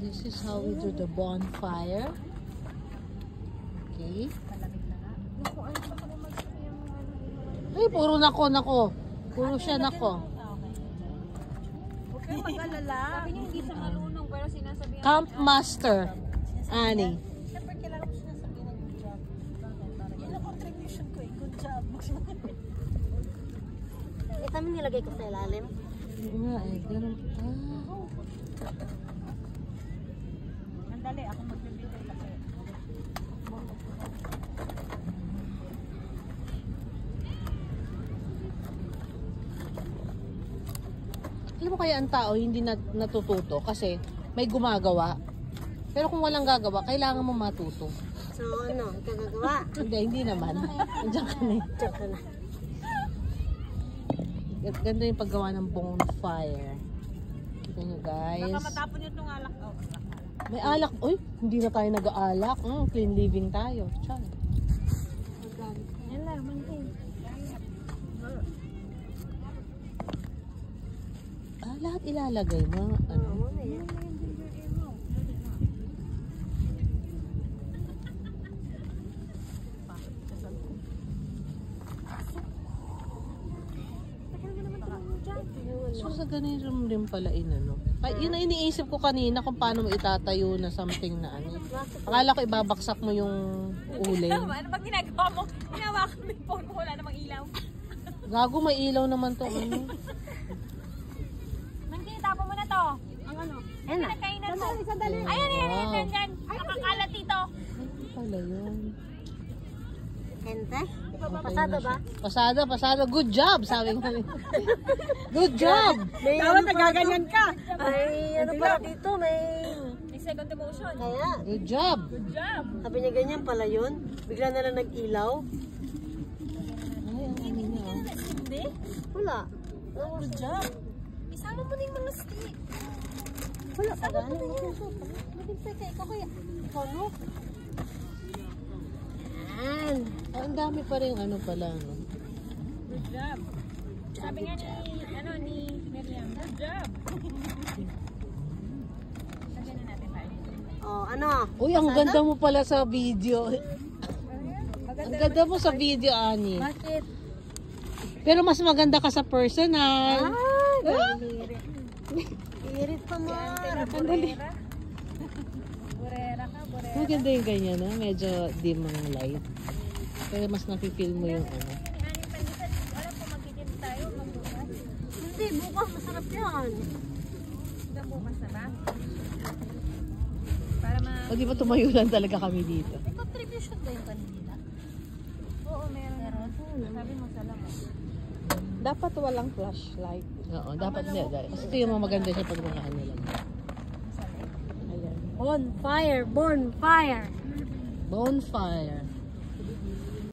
This is how we do the bonfire. Okay. Ay, puro nako. Puro siya nako. Huwag kayong mag-alala. Sabi niya hindi sa marunong pero sinasabi niya. Camp Master. Ani. Siyempre kailangan mo sinasabi ng good job. Yan ang contribution ko eh. Good job. Ito mo nilagay ko sa ilalim. Oo nga eh. Ganun. Andali, ako magbibigay kasi. Alam mo kaya ang tao hindi natututo kasi may gumagawa. Pero kung walang gagawa, kailangan mo matuto. So ano, gagawa? Hindi naman. Andiyan ka na. Diyan ka na. Ganda yung paggawa ng bonfire. Kita nyo guys. Baka matapon nyo itong alak. Oh, may alak. Uy, hindi na tayo nag-aalak. Clean living tayo. Tiyan. Yan lang, mantin. Lahat ilalagay mo. Ano? So sa ganun rin pala inano. Ay, yun na iniisip ko kanina kung paano mo itatayo na something na ano. Akala ko ibabaksak mo yung uling. Ano bang ginagawa mo? Hinawakan mo yung phone mo, wala namang ilaw. Gago, may ilaw naman to. Ano? Mantin, tapo mo na to. Ang ano? Ayan na. Sandali. Ayan, yan. Nakakalat dito. Ano pala yun? Kente? Okay, pasado. Good job, sabi nga. Good job! Dapat nagaganyan ka. Ay, ano pala dito? May second emotion. Kaya. Good job! Good job. Sabi niya ganyan pala yun. Bigla na lang nag-ilaw. Ay, ang ano niya. Hindi? Wala. Good job. Isama mo na yung mga stick. Wala pa Isama mo na yung sopa. Maging pwede. Ikaw kaya. Ikaw no? yan. Ay, ang dami pa rin ano pala. No? Good job. Sabi nga ni Miriam. Good job. Lagyan na natin tayo. Oh, ano? Uy, ang ganda mo pala sa video. Ang ganda mo sa video, Ani. Bakit? Pero mas maganda ka sa personal. Irit pa mo. Burera. Burera ka, burera. Maganda yung ganyan, no? Medyo dim ang light. Pero mas napipil mo yung ano. Alam ko magkikim tayo magbukas. Hindi, bukas masarap yan. Hanggang bukas na ba? Para O di ba tumayo lang talaga kami dito? May contribution ba yung kanina? Oo, meron. Sabi mo salamat. Dapat walang flashlight. Oo, dapat niya. Kasi ito yung mga maganda siya pag mga ano lang. Bonfire, bonfire. Bonfire.